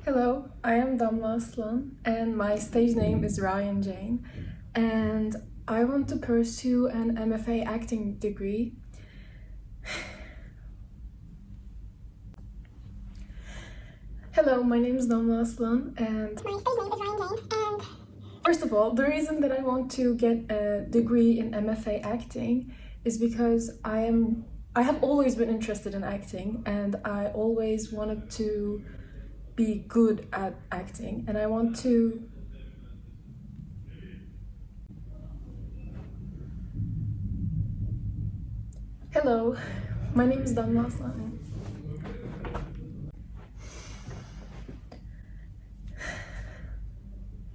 Hello, I am Damla Aslan and my stage name is Ryan Jane, and I want to pursue an MFA acting degree. Hello, my name is Damla Aslan and my stage name is Ryan Jane, and first of all, the reason that I want to get a degree in MFA acting is because I have always been interested in acting, and I always wanted to be good at acting, and I want to Hello, my name is Damla Aslan.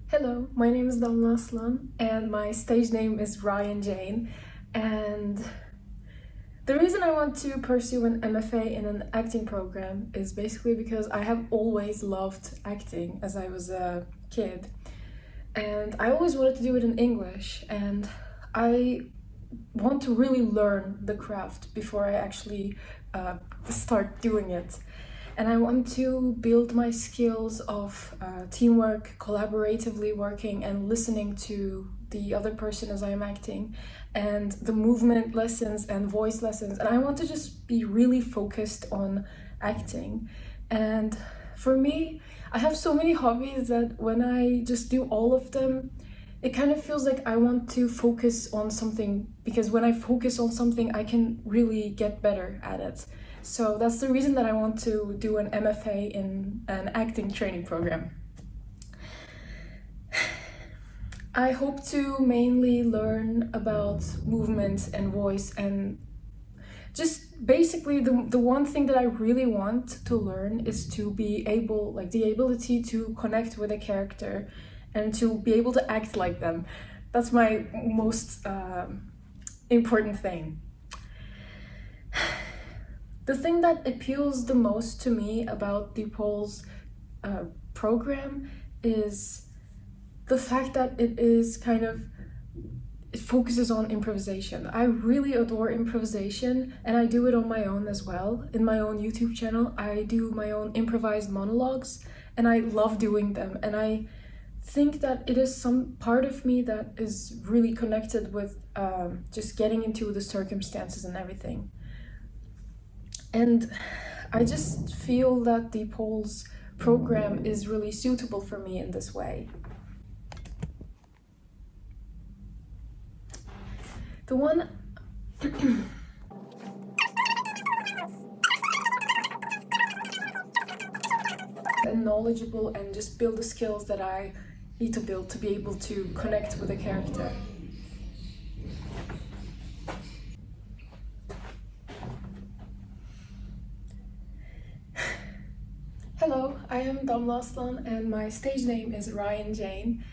Hello, my name is Damla Aslan and my stage name is Ryan Jane, and the reason I want to pursue an MFA in an acting program is basically because I have always loved acting as I was a kid, and I always wanted to do it in English, and I want to really learn the craft before I actually start doing it. And I want to build my skills of teamwork, collaboratively working and listening to the other person as I am acting, and the movement lessons and voice lessons. And I want to just be really focused on acting. And for me, I have so many hobbies that when I just do all of them, it kind of feels like I want to focus on something, because when I focus on something, I can really get better at it. So that's the reason that I want to do an MFA in an acting training program. I hope to mainly learn about movement and voice, and just basically the one thing that I really want to learn is to be able, like the ability to connect with a character and to be able to act like them. That's my most important thing. The thing that appeals the most to me about the Pole's program is the fact that it focuses on improvisation. I really adore improvisation, and I do it on my own as well. In my own YouTube channel, I do my own improvised monologues, and I love doing them. And I think that it is some part of me that is really connected with just getting into the circumstances and everything. And I just feel that the Pole's program is really suitable for me in this way. The one and knowledgeable, and just build the skills that I need to build to be able to connect with a character. Hello, I am Damla Aslan and my stage name is Ryan Jane.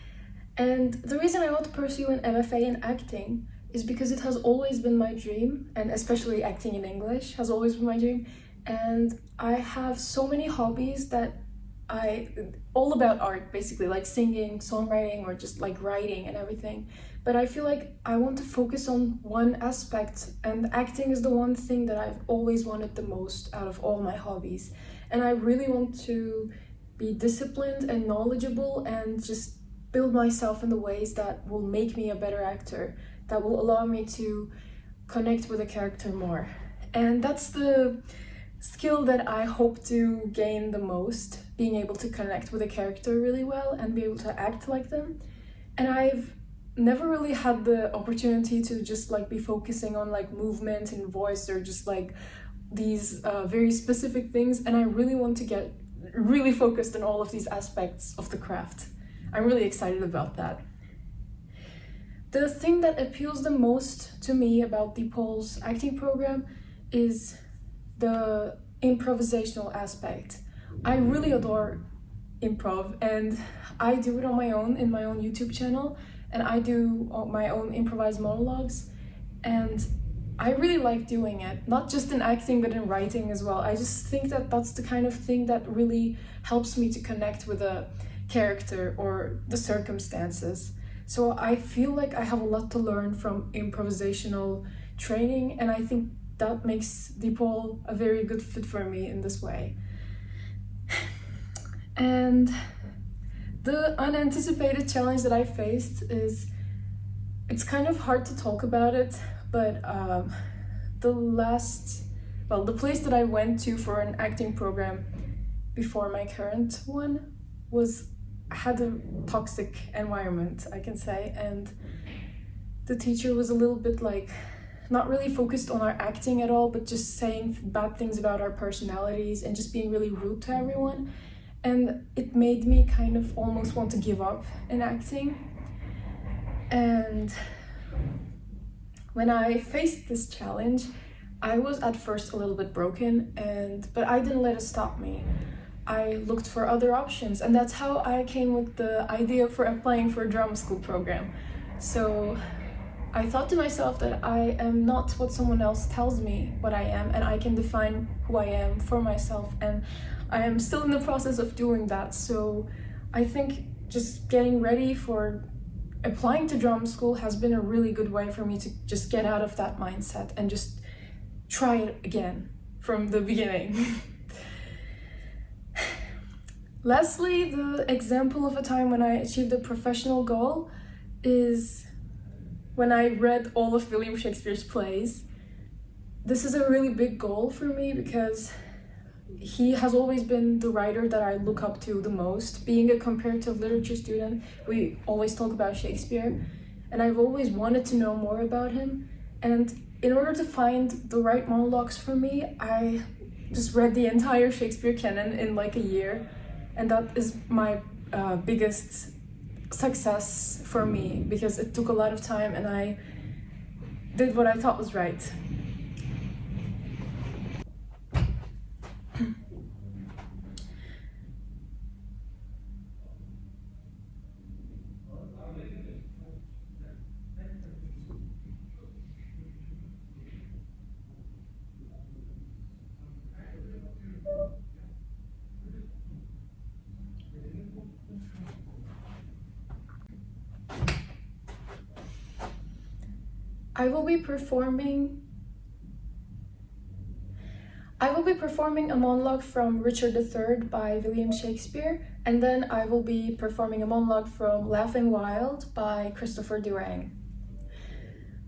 And the reason I want to pursue an MFA in acting is because it has always been my dream, and especially acting in English has always been my dream. And I have so many hobbies that all about art, basically, like singing, songwriting, or just like writing and everything. But I feel like I want to focus on one aspect, and acting is the one thing that I've always wanted the most out of all my hobbies. And I really want to be disciplined and knowledgeable and just build myself in the ways that will make me a better actor, that will allow me to connect with a character more. And that's the skill that I hope to gain the most, being able to connect with a character really well and be able to act like them. And I've never really had the opportunity to just like be focusing on like movement and voice, or just like these very specific things, and I really want to get really focused on all of these aspects of the craft. I'm really excited about that. The thing that appeals the most to me about the Pole's acting program is the improvisational aspect. I really adore improv, and I do it on my own in my own YouTube channel, and I do my own improvised monologues, and I really like doing it, not just in acting but in writing as well. I just think that that's the kind of thing that really helps me to connect with a character or the circumstances. So I feel like I have a lot to learn from improvisational training, and I think that makes the Pole a very good fit for me in this way. And the unanticipated challenge that I faced is, it's kind of hard to talk about it, but the place that I went to for an acting program before my current one had a toxic environment, I can say, and the teacher was a little bit like not really focused on our acting at all, but just saying bad things about our personalities and just being really rude to everyone. And it made me kind of almost want to give up in acting. And when I faced this challenge, I was at first a little bit broken, but I didn't let it stop me. I looked for other options, and that's how I came with the idea for applying for a drama school program. So I thought to myself that I am not what someone else tells me what I am, and I can define who I am for myself, and I am still in the process of doing that. So I think just getting ready for applying to drama school has been a really good way for me to just get out of that mindset and just try it again from the beginning. Lastly, the example of a time when I achieved a professional goal is when I read all of William Shakespeare's plays. This is a really big goal for me because he has always been the writer that I look up to the most. Being a comparative literature student, we always talk about Shakespeare, and I've always wanted to know more about him. And in order to find the right monologues for me, I just read the entire Shakespeare canon in like a year, and that is my biggest success for me because it took a lot of time and I did what I thought was right. I will be performing a monologue from Richard III by William Shakespeare, and then I will be performing a monologue from Laughing Wild by Christopher Durang.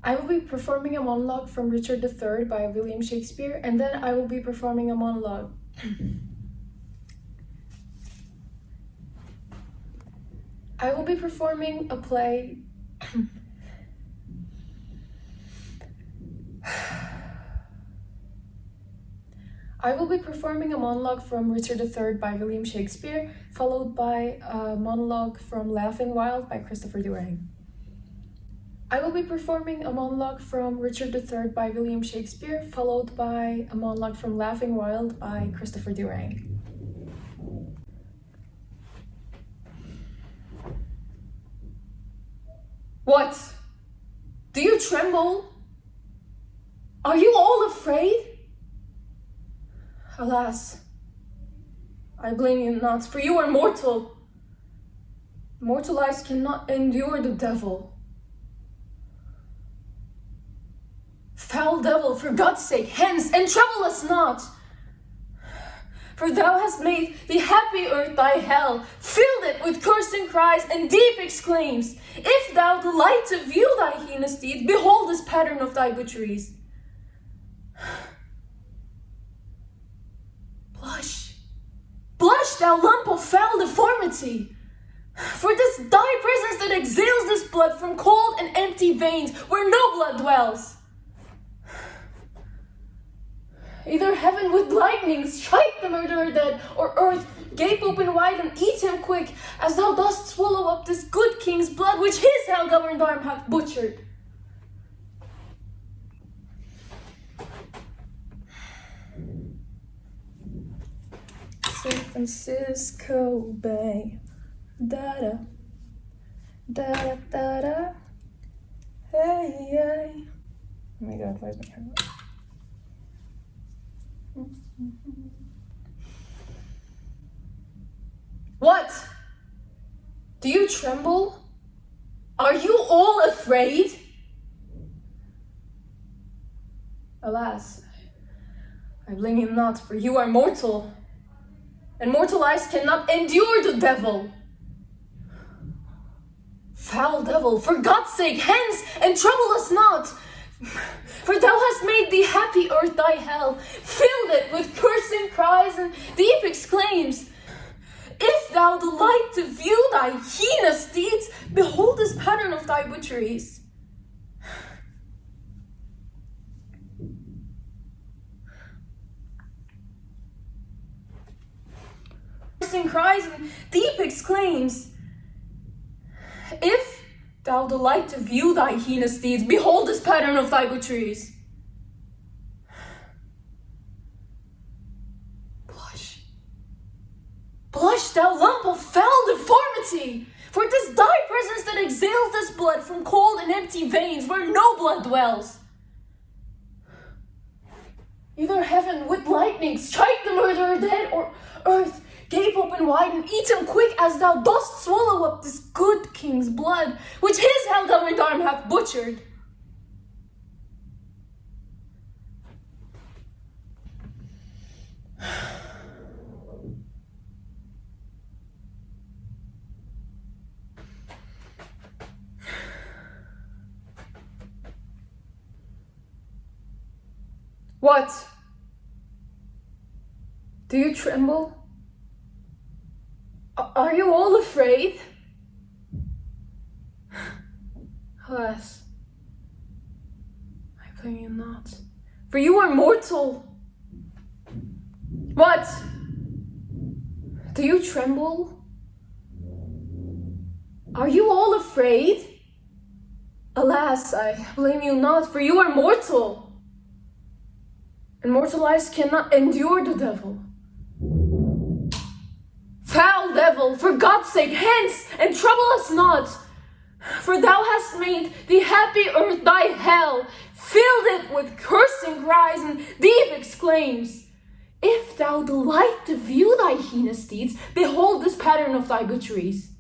I will be performing a monologue from Richard III by William Shakespeare, and then I will be performing a monologue. I will be performing a play. I will be performing a monologue from Richard III by William Shakespeare, followed by a monologue from Laughing Wild by Christopher Durang. I will be performing a monologue from Richard III by William Shakespeare, followed by a monologue from Laughing Wild by Christopher Durang. What? Do you tremble? Are you all afraid? Alas, I blame you not, for you are mortal. Mortal eyes cannot endure the devil. Foul devil, for God's sake, hence, and trouble us not. For thou hast made the happy earth thy hell, filled it with cursing cries and deep exclaims. If thou delight to view thy heinous deeds, behold this pattern of thy butcheries. Blush, thou lump of foul deformity! For this thy presence that exhales this blood from cold and empty veins, where no blood dwells. Either heaven with lightning strike the murderer dead, or earth gape open wide and eat him quick, as thou dost swallow up this good king's blood, which his hell-governed arm hath butchered. San Francisco Bay, da-da, da-da-da-da, hey, hey. Oh my God, where's my camera? What? Do you tremble? Are you all afraid? Alas, I blame you not, for you are mortal. and mortal eyes cannot endure the devil. Foul devil, for God's sake, hence, and trouble us not. For thou hast made the happy earth thy hell, filled it with cursing cries and deep exclaims. If thou delight to view thy heinous deeds, behold this pattern of thy butcheries. Cursing cries and deep exclaims. If thou delight to view thy heinous deeds, behold this pattern of thy butcheries. Blush. Blush, thou lump of foul deformity, for it is thy presence that exhales this blood from cold and empty veins where no blood dwells. Either heaven with lightning strike the murderer dead, or earth gape open wide and eat him quick as thou dost swallow up this good king's blood, which his hell-governed arm hath butchered. What? Do you tremble? Are you all afraid? Alas, I blame you not, for you are mortal. What? Do you tremble? Are you all afraid? Alas, I blame you not, for you are mortal. And mortal eyes cannot endure the devil. Foul devil, for God's sake, hence, and trouble us not. For thou hast made the happy earth thy hell, filled it with cursing cries and deep exclaims. If thou delight to view thy heinous deeds, behold this pattern of thy butcheries.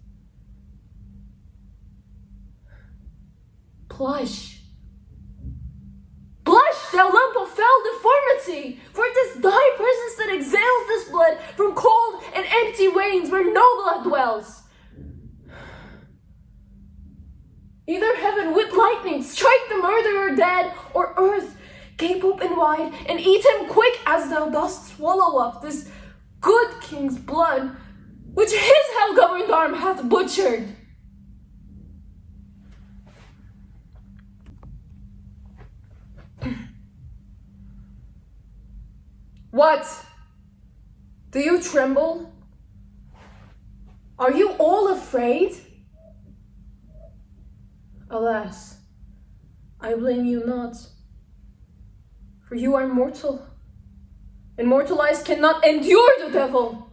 Blush. Blush, thou lump of foul deformity, for it is thy presence that exhales this blood from cold and empty veins where no blood dwells. Either heaven with lightning strike the murderer dead, or earth gape open wide and eat him quick as thou dost swallow up this good king's blood, which his hell-governed arm hath butchered. What? Do you tremble? Are you all afraid? Alas, I blame you not, for you are mortal, and mortal eyes cannot endure the devil.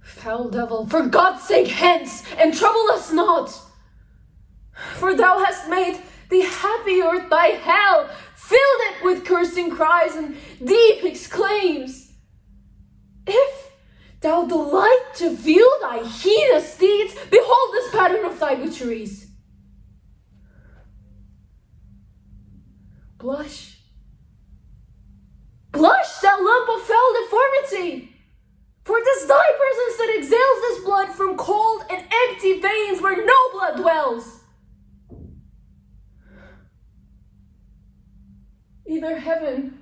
Foul devil, for God's sake, hence, and trouble us not. For thou hast made the happy earth thy hell, filled it with cursing cries and deep exclaims. If thou delight to view thy heinous deeds, behold this pattern of thy butcheries. Blush. Blush, thou lump of foul deformity, for it is thy presence that exhales this blood from cold and empty veins where no blood dwells. Either heaven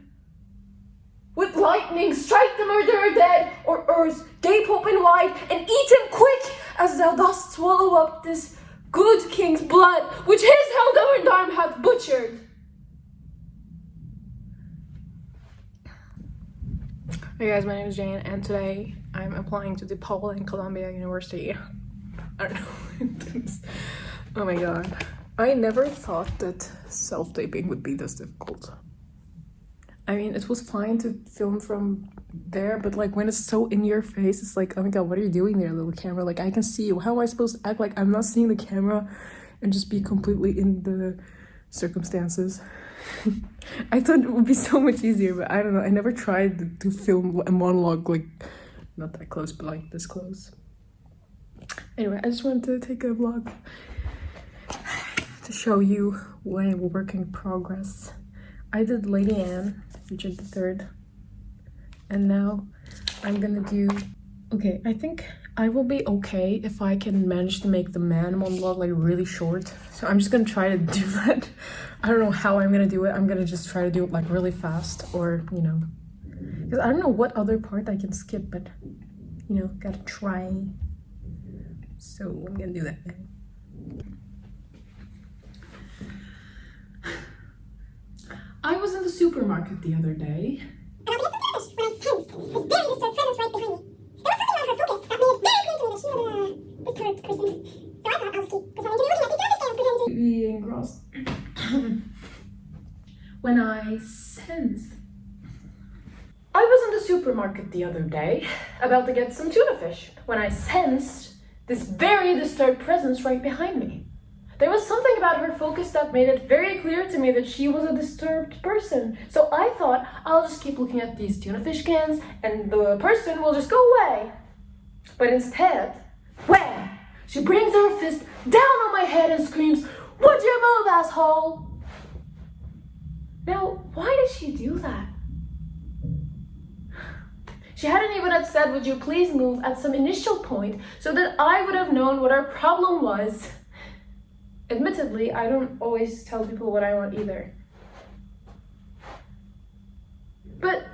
with lightning strike the murderer dead, or earth gape open wide and eat him quick as thou dost swallow up this good king's blood, which his hell-governed arm hath butchered. Hey guys, my name is Jane, and today I'm applying to DePaul in Columbia University. I don't know. Oh my god. I never thought that self-taping would be this difficult. I mean, it was fine to film from there, but like when it's so in your face, it's like, oh my god, what are you doing there, little camera? Like, I can see you. How am I supposed to act like I'm not seeing the camera and just be completely in the circumstances? I thought it would be so much easier, but I don't know. I never tried to film a monologue like not that close, but like this close. Anyway, I just wanted to take a vlog to show you what a work in progress. I did Lady Anne, Richard III, and now I'm gonna do... Okay, I think I will be okay if I can manage to make the man monologue like really short. So I'm just gonna try to do that. I don't know how I'm gonna do it. I'm gonna just try to do it like really fast, or, you know, because I don't know what other part I can skip, but, you know, gotta try. So I'm gonna do that now. I was in the supermarket the other day. Be engrossed. When I sensed. I was in the supermarket the other day, about to get some tuna fish, when I sensed this very disturbed presence right behind me. There was something about her focus that made it very clear to me that she was a disturbed person. So I thought, I'll just keep looking at these tuna fish cans and the person will just go away. But instead, wham! She brings her fist down on my head and screams, "Would you move, asshole?" Now, why did she do that? She hadn't even had said, "Would you please move," at some initial point, so that I would have known what our problem was. Admittedly, I don't always tell people what I want either. But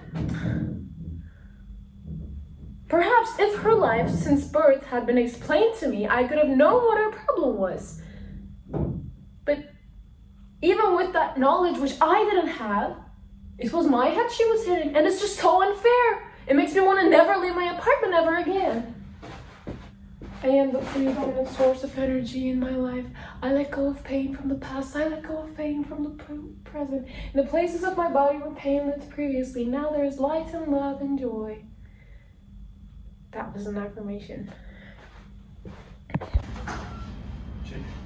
perhaps if her life since birth had been explained to me, I could have known what her problem was. But even with that knowledge, which I didn't have, it was my head she was hitting, and it's just so unfair. It makes me want to never leave my apartment ever again. I am the predominant source of energy in my life. I let go of pain from the past. I let go of pain from the present. In the places of my body where pain lived previously, now there is light and love and joy. That was an affirmation.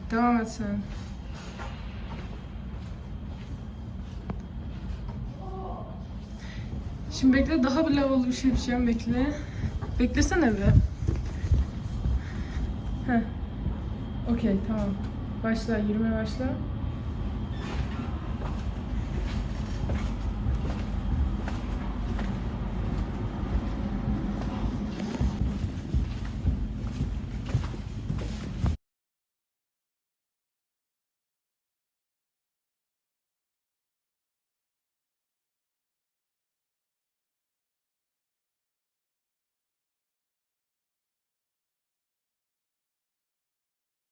Devam et sen. Şimdi bekle, daha bir level'lı bir şey yapacağım, bekle. Beklesene bir. Heh. Okey, tamam. Başla, yürümeye başla.